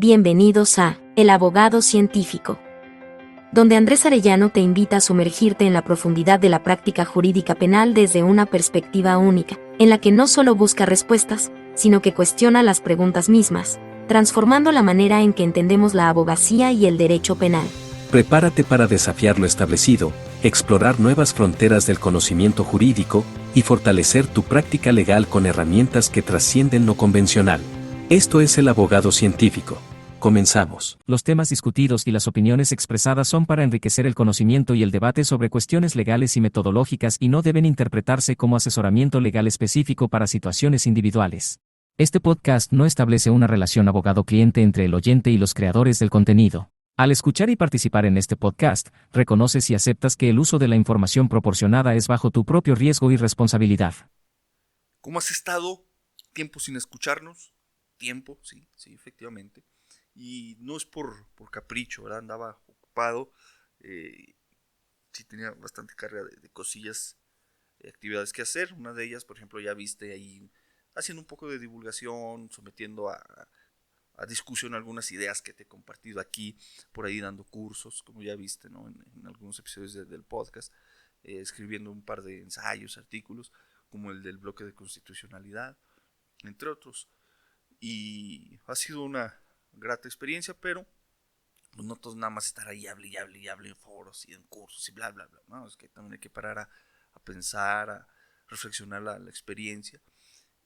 Bienvenidos a El Abogado Científico, donde Andrés Arellano te invita a sumergirte en la profundidad de la práctica jurídica penal desde una perspectiva única, en la que no solo busca respuestas, sino que cuestiona las preguntas mismas, transformando la manera en que entendemos la abogacía y el derecho penal. Prepárate para desafiar lo establecido, explorar nuevas fronteras del conocimiento jurídico y fortalecer tu práctica legal con herramientas que trascienden lo convencional. Esto es El Abogado Científico. Comenzamos. Los temas discutidos y las opiniones expresadas son para enriquecer el conocimiento y el debate sobre cuestiones legales y metodológicas y no deben interpretarse como asesoramiento legal específico para situaciones individuales. Este podcast no establece una relación abogado-cliente entre el oyente y los creadores del contenido. Al escuchar y participar en este podcast, reconoces y aceptas que el uso de la información proporcionada es bajo tu propio riesgo y responsabilidad. ¿Cómo has estado? Tiempo sin escucharnos. Tiempo, sí, efectivamente. Y no es por capricho, ¿verdad? Andaba ocupado. Sí tenía bastante carga de cosillas, actividades que hacer. Una de ellas, por ejemplo, ya viste ahí haciendo un poco de divulgación, sometiendo a discusión algunas ideas que te he compartido aquí, por ahí dando cursos, como ya viste, ¿no? En algunos episodios del podcast, escribiendo un par de ensayos, artículos, como el del bloque de constitucionalidad, entre otros. Y ha sido una grata experiencia, pero pues no todos nada más estar ahí, hable en foros y en cursos y bla, bla, bla. No, es que también hay que parar a pensar, a reflexionar la experiencia.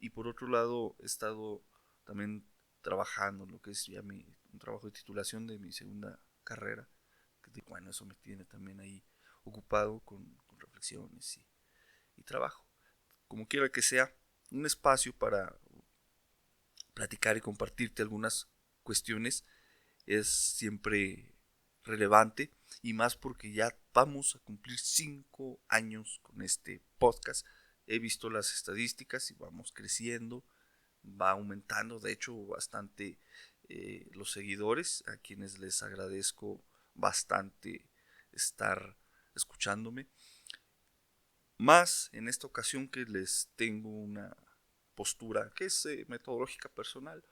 Y por otro lado, he estado también trabajando en lo que es ya un trabajo de titulación de mi segunda carrera. Que, bueno, eso me tiene también ahí ocupado con reflexiones y trabajo. Como quiera que sea, un espacio para platicar y compartirte algunas cuestiones es siempre relevante, y más porque ya vamos a cumplir 5 años con este podcast. He visto las estadísticas y vamos creciendo, va aumentando, de hecho bastante, los seguidores, a quienes les agradezco bastante estar escuchándome. Más en esta ocasión que les tengo una postura que es metodológica personal,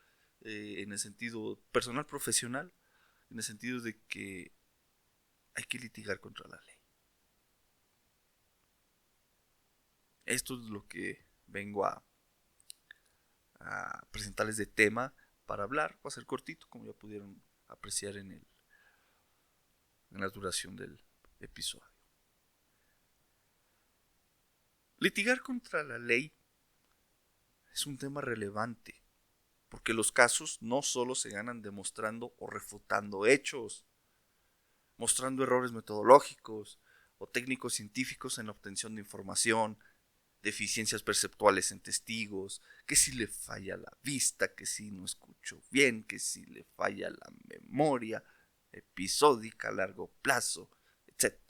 en el sentido personal profesional, en el sentido de que hay que litigar contra la ley. Esto es lo que vengo a presentarles de tema para hablar. Va a ser cortito, como ya pudieron apreciar en la duración del episodio. Litigar contra la ley es un tema relevante, porque los casos no solo se ganan demostrando o refutando hechos, mostrando errores metodológicos o técnicos científicos en la obtención de información, deficiencias perceptuales en testigos, que si le falla la vista, que si no escucho bien, que si le falla la memoria episódica a largo plazo, etc.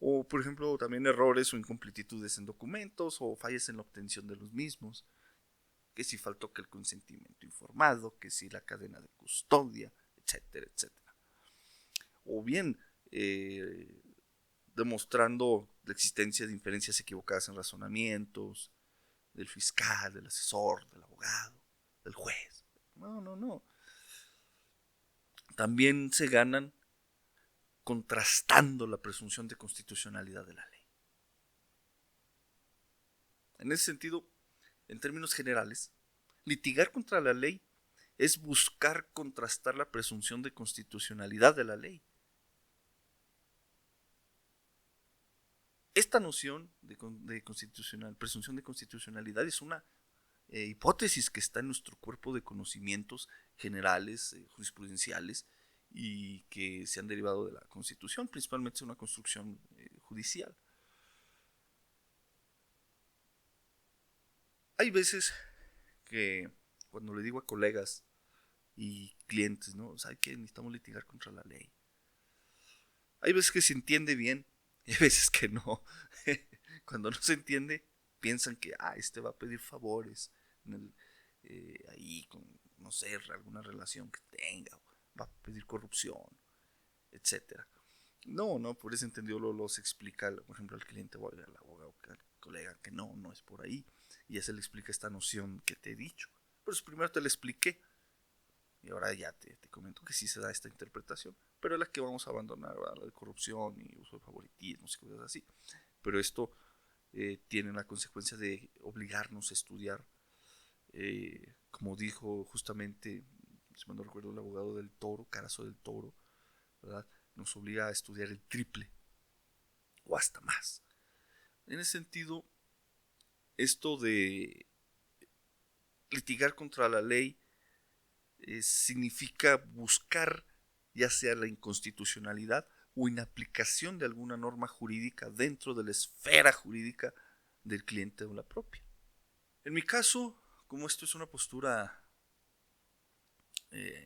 O, por ejemplo, también errores o incompletitudes en documentos o fallas en la obtención de los mismos, que si faltó que el consentimiento informado, que si la cadena de custodia, etcétera, etcétera. O bien, demostrando la existencia de inferencias equivocadas en razonamientos del fiscal, del asesor, del abogado, del juez. No. También se ganan contrastando la presunción de constitucionalidad de la ley. En ese sentido, en términos generales, litigar contra la ley es buscar contrastar la presunción de constitucionalidad de la ley. Esta noción de presunción de constitucionalidad es una hipótesis que está en nuestro cuerpo de conocimientos generales, jurisprudenciales, y que se han derivado de la Constitución, principalmente es una construcción judicial. Hay veces que cuando le digo a colegas y clientes, ¿no? ¿Sabe qué? Necesitamos litigar contra la ley. Hay veces que se entiende bien y hay veces que no. Cuando no se entiende, piensan que este va a pedir favores ahí con, no sé, alguna relación que tenga, va a pedir corrupción, etcétera. No, por ese entendido los explica, por ejemplo, al cliente o al abogado, al colega, que no es por ahí, y ya se le explica esta noción que te he dicho. Pero primero te la expliqué. Y ahora ya te comento que sí se da esta interpretación, pero es la que vamos a abandonar, ¿verdad? La de corrupción y uso de favoritismos y cosas así. Pero esto tiene la consecuencia de obligarnos a estudiar, como dijo justamente, si me no recuerdo, el abogado del Toro, Carazo del Toro, ¿verdad? Nos obliga a estudiar el triple o hasta más. En ese sentido, esto de litigar contra la ley significa buscar ya sea la inconstitucionalidad o inaplicación de alguna norma jurídica dentro de la esfera jurídica del cliente o la propia. En mi caso, como esto es una postura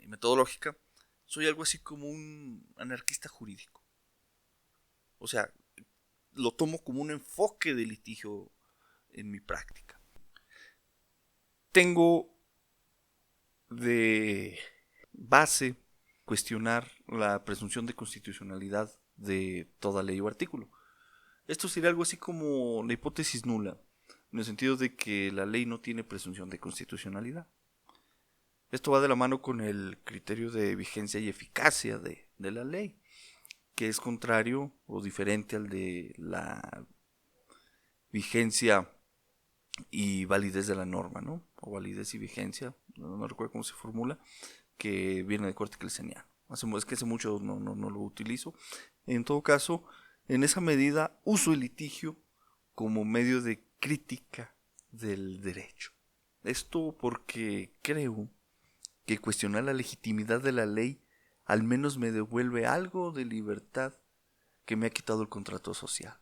metodológica, soy algo así como un anarquista jurídico. O sea, lo tomo como un enfoque de litigio en mi práctica. Tengo de base cuestionar la presunción de constitucionalidad de toda ley o artículo. Esto sería algo así como la hipótesis nula, en el sentido de que la ley no tiene presunción de constitucionalidad. Esto va de la mano con el criterio de vigencia y eficacia de la ley, que es contrario o diferente al de la vigencia y validez de la norma, ¿no? O validez y vigencia, no recuerdo cómo se formula, que viene del corte kelseniano. Es que hace mucho no lo utilizo. En todo caso, en esa medida uso el litigio como medio de crítica del derecho. Esto porque creo que cuestionar la legitimidad de la ley al menos me devuelve algo de libertad que me ha quitado el contrato social.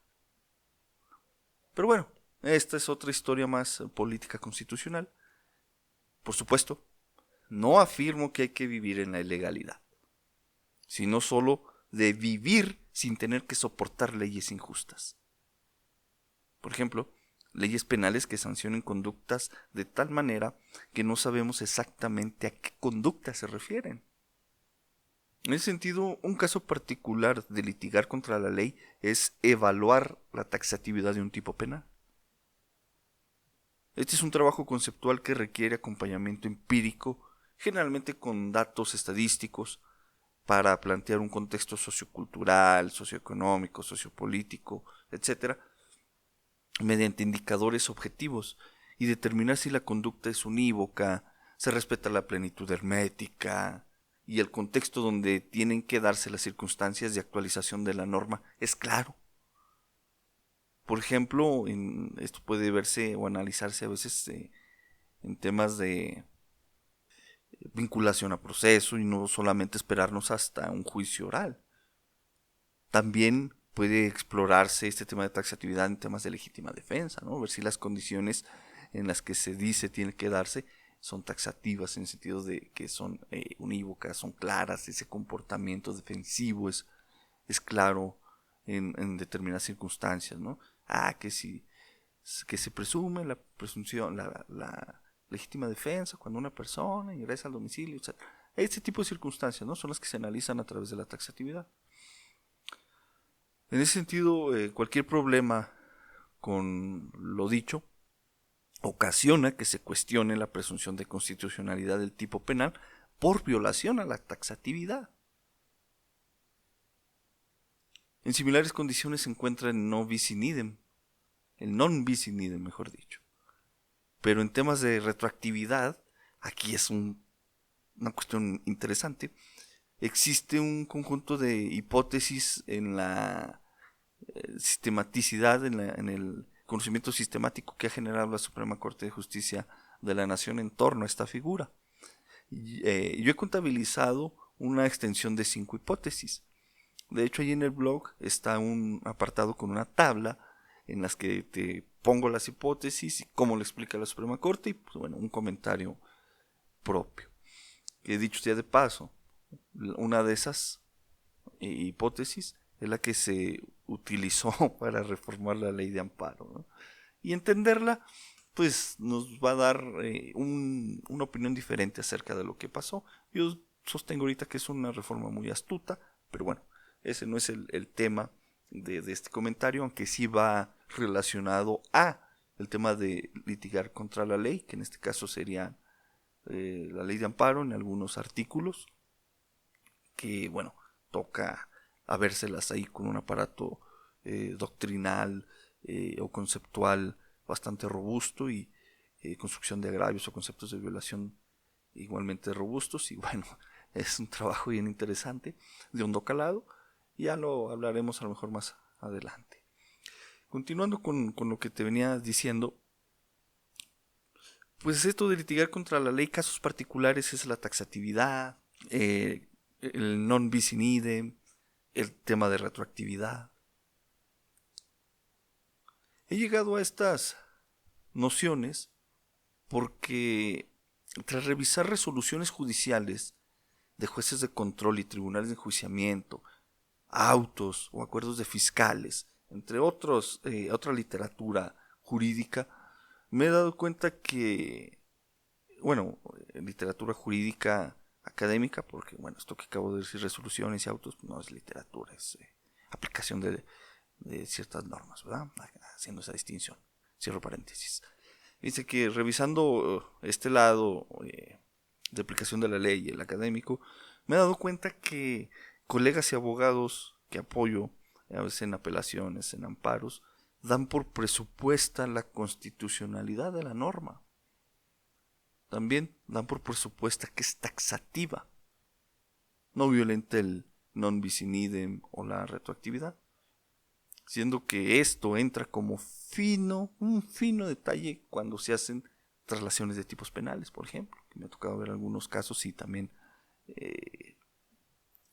Pero bueno, esta es otra historia más política constitucional. Por supuesto, no afirmo que hay que vivir en la ilegalidad, sino solo de vivir sin tener que soportar leyes injustas. Por ejemplo, leyes penales que sancionen conductas de tal manera que no sabemos exactamente a qué conducta se refieren. En ese sentido, un caso particular de litigar contra la ley es evaluar la taxatividad de un tipo penal. Este es un trabajo conceptual que requiere acompañamiento empírico, generalmente con datos estadísticos, para plantear un contexto sociocultural, socioeconómico, sociopolítico, etc., mediante indicadores objetivos y determinar si la conducta es unívoca, se respeta la plenitud hermética y el contexto donde tienen que darse las circunstancias de actualización de la norma es claro. Por ejemplo, esto puede verse o analizarse a veces en temas de vinculación a proceso y no solamente esperarnos hasta un juicio oral. También puede explorarse este tema de taxatividad en temas de legítima defensa, ¿no? Ver si las condiciones en las que se dice tiene que darse son taxativas en el sentido de que son unívocas, son claras, ese comportamiento defensivo es claro en determinadas circunstancias, ¿no? Que se presume la presunción, la legítima defensa cuando una persona ingresa al domicilio, etc. Este tipo de circunstancias, ¿no? Son las que se analizan a través de la taxatividad. En ese sentido, cualquier problema con lo dicho ocasiona que se cuestione la presunción de constitucionalidad del tipo penal por violación a la taxatividad. En similares condiciones se encuentra el non bis in idem, mejor dicho. Pero en temas de retroactividad, aquí es una cuestión interesante. Existe un conjunto de hipótesis en la sistematicidad, en el conocimiento sistemático que ha generado la Suprema Corte de Justicia de la Nación en torno a esta figura. Yo he contabilizado una extensión de 5 hipótesis. De hecho, ahí en el blog está un apartado con una tabla en las que te pongo las hipótesis y cómo lo explica la Suprema Corte y pues, bueno, un comentario propio. Que dicho sea de paso, una de esas hipótesis es la que se utilizó para reformar la ley de amparo, ¿no? Y entenderla pues nos va a dar una opinión diferente acerca de lo que pasó. Yo sostengo ahorita que es una reforma muy astuta, pero bueno, ese no es el tema de este comentario, aunque sí va relacionado a el tema de litigar contra la ley, que en este caso serían la ley de amparo en algunos artículos, que bueno, toca habérselas ahí con un aparato doctrinal o conceptual bastante robusto y construcción de agravios o conceptos de violación igualmente robustos, y bueno, es un trabajo bien interesante, de hondo calado, y ya lo hablaremos a lo mejor más adelante. Continuando con lo que te venía diciendo, pues esto de litigar contra la ley casos particulares es la taxatividad, el non bis in idem, el tema de retroactividad. He llegado a estas nociones porque tras revisar resoluciones judiciales de jueces de control y tribunales de enjuiciamiento, autos o acuerdos de fiscales, entre otros, otra literatura jurídica, me he dado cuenta que, bueno, literatura jurídica académica, porque bueno, esto que acabo de decir, resoluciones y autos, no es literatura, es aplicación de ciertas normas, ¿verdad? Haciendo esa distinción. Cierro paréntesis. Dice que revisando este lado de aplicación de la ley, el académico, me he dado cuenta que colegas y abogados que apoyo, a veces en apelaciones, en amparos, dan por presupuesta la constitucionalidad de la norma. También dan por presupuesta que es taxativa, no violenta el non bis in idem o la retroactividad, siendo que esto entra como un fino detalle cuando se hacen traslaciones de tipos penales, por ejemplo, que me ha tocado ver algunos casos y también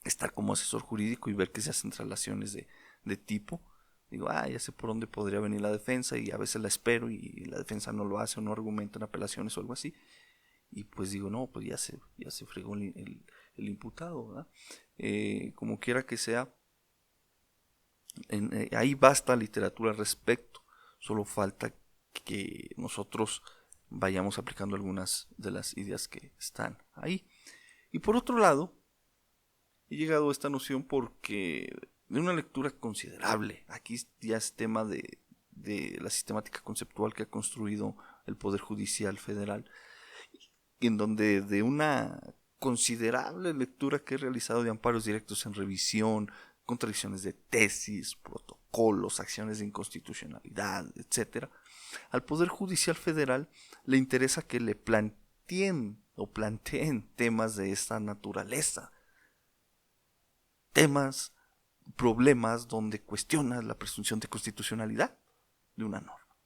estar como asesor jurídico y ver que se hacen traslaciones de tipo. Digo, ya sé por dónde podría venir la defensa, y a veces la espero y la defensa no lo hace o no argumenta en apelaciones o algo así. Y pues digo, no, pues ya se fregó el imputado, ¿verdad? Como quiera que sea, ahí basta literatura al respecto. Solo falta que nosotros vayamos aplicando algunas de las ideas que están ahí. Y por otro lado, he llegado a esta noción porque de una lectura considerable, aquí ya es tema de la sistemática conceptual que ha construido el Poder Judicial Federal, en donde de una considerable lectura que he realizado de amparos directos en revisión, contradicciones de tesis, protocolos, acciones de inconstitucionalidad, etc., al Poder Judicial Federal le interesa que le planteen temas de esta naturaleza, temas, problemas donde cuestionas la presunción de constitucionalidad de una norma.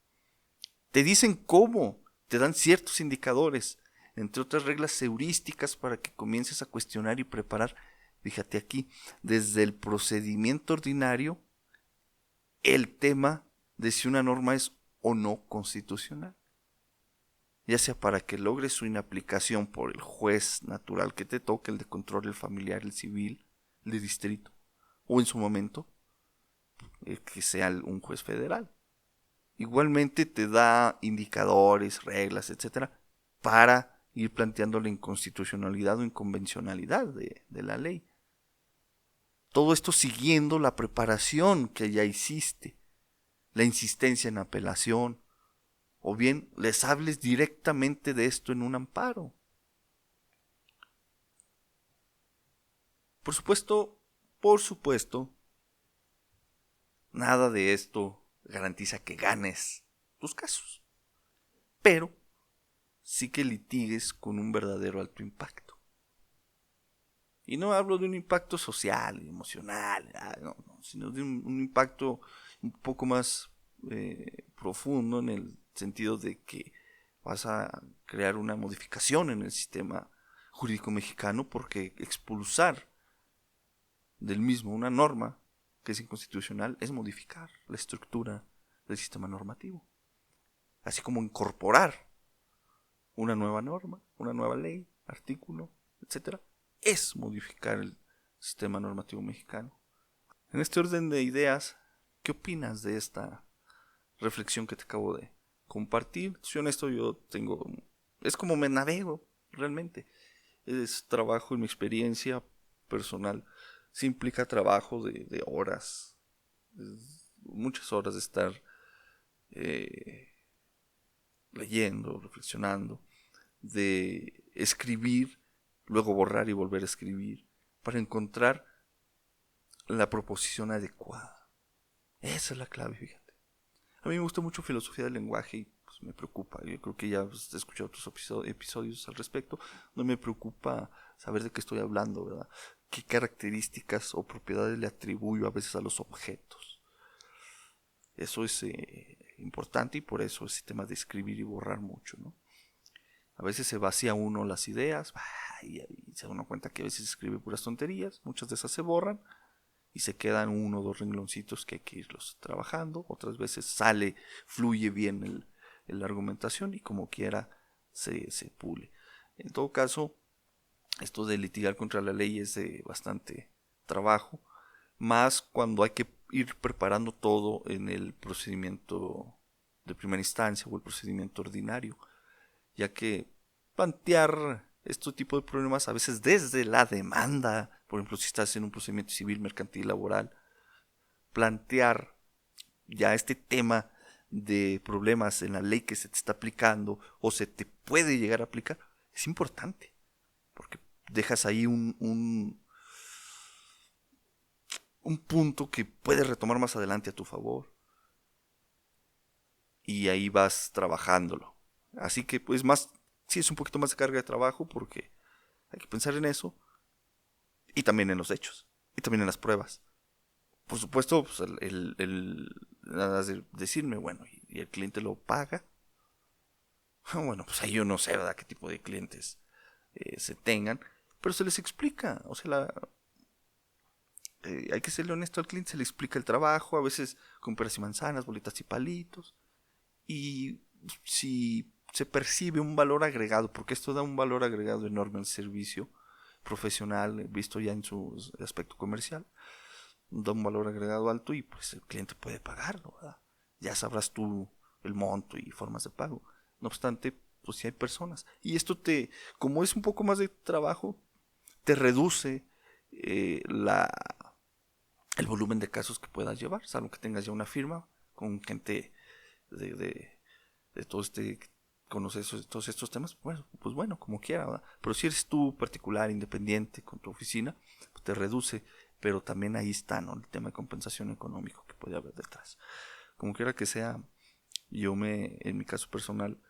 Te dicen cómo, te dan ciertos indicadores, entre otras reglas heurísticas para que comiences a cuestionar y preparar, fíjate aquí, desde el procedimiento ordinario, el tema de si una norma es o no constitucional, ya sea para que logre su inaplicación por el juez natural que te toque, el de control, el familiar, el civil, el de distrito, o en su momento, que sea un juez federal. Igualmente te da indicadores, reglas, etcétera, para ir planteando la inconstitucionalidad o inconvencionalidad de la ley. Todo esto siguiendo la preparación que ya hiciste, la insistencia en apelación, o bien les hables directamente de esto en un amparo. Por supuesto, nada de esto garantiza que ganes tus casos, pero sí que litigues con un verdadero alto impacto. Y no hablo de un impacto social, emocional, sino de un impacto un poco más profundo, en el sentido de que vas a crear una modificación en el sistema jurídico mexicano, porque expulsar del mismo una norma que es inconstitucional es modificar la estructura del sistema normativo, así como incorporar una nueva norma, una nueva ley, artículo, etcétera, es modificar el sistema normativo mexicano. En este orden de ideas, ¿qué opinas de esta reflexión que te acabo de compartir? Soy honesto, es como me navego realmente. Es trabajo en mi experiencia personal. Sí implica trabajo de horas, muchas horas de estar leyendo, reflexionando, de escribir, luego borrar y volver a escribir, para encontrar la proposición adecuada. Esa es la clave, fíjate. A mí me gusta mucho filosofía del lenguaje y pues, me preocupa. Yo creo que ya he escuchado otros episodios al respecto. No me preocupa saber de qué estoy hablando, ¿verdad? Qué características o propiedades le atribuyo a veces a los objetos. Eso es importante y por eso ese tema de escribir y borrar mucho, ¿no? A veces se vacía uno las ideas y se da uno cuenta que a veces escribe puras tonterías. Muchas de esas se borran y se quedan uno o dos rengloncitos que hay que irlos trabajando. Otras veces fluye bien la argumentación y como quiera se pule. En todo caso, esto de litigar contra la ley es de bastante trabajo, más cuando hay que ir preparando todo en el procedimiento de primera instancia o el procedimiento ordinario, ya que plantear este tipo de problemas a veces desde la demanda, por ejemplo si estás en un procedimiento civil, mercantil, laboral, plantear ya este tema de problemas en la ley que se te está aplicando o se te puede llegar a aplicar, es importante, porque dejas ahí un punto que puedes retomar más adelante a tu favor y ahí vas trabajándolo. Así que pues sí es un poquito más de carga de trabajo porque hay que pensar en eso y también en los hechos y también en las pruebas. Por supuesto, pues nada de decirme, bueno, y el cliente lo paga. Bueno, pues ahí yo no sé, ¿verdad?, qué tipo de clientes se tengan, pero se les explica, o sea, hay que serle honesto al cliente, se le explica el trabajo, a veces con peras y manzanas, bolitas y palitos, y si se percibe un valor agregado, porque esto da un valor agregado enorme al servicio profesional, visto ya en su aspecto comercial, da un valor agregado alto y pues el cliente puede pagarlo, ¿verdad? Ya sabrás tú el monto y formas de pago. No obstante, pues si hay personas. Y esto como es un poco más de trabajo, te reduce el volumen de casos que puedas llevar, salvo que tengas ya una firma con gente de todo todos estos temas, bueno, pues bueno, como quiera, ¿verdad? Pero si eres tú particular, independiente, con tu oficina, pues te reduce, pero también ahí está, ¿no?, el tema de compensación económico que puede haber detrás. Como quiera que sea, en mi caso personal,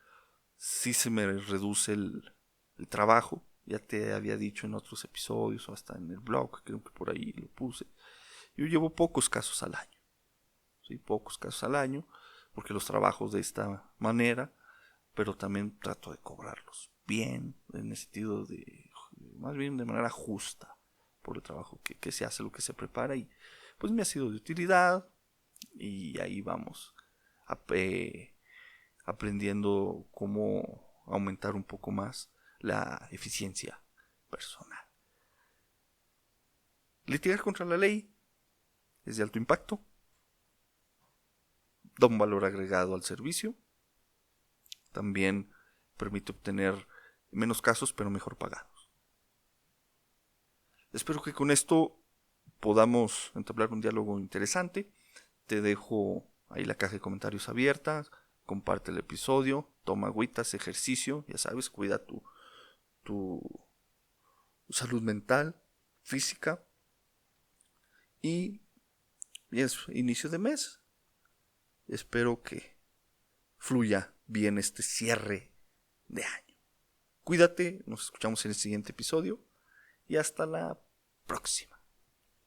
sí se me reduce el trabajo. Ya te había dicho en otros episodios o hasta en el blog, creo que por ahí lo puse. Yo llevo pocos casos al año. ¿Sí? Pocos casos al año, porque los trabajo de esta manera, pero también trato de cobrarlos bien, en el sentido más bien de manera justa, por el trabajo que se hace, lo que se prepara, y pues me ha sido de utilidad, y ahí vamos aprendiendo cómo aumentar un poco más la eficiencia personal. Litigar contra la ley es de alto impacto, da un valor agregado al servicio, también permite obtener menos casos pero mejor pagados. Espero que con esto podamos entablar un diálogo interesante. Te dejo ahí la caja de comentarios abierta, comparte el episodio, toma agüitas, ejercicio, ya sabes, cuida tu salud mental, física, y es inicio de mes. Espero que fluya bien este cierre de año. Cuídate, nos escuchamos en el siguiente episodio y hasta la próxima.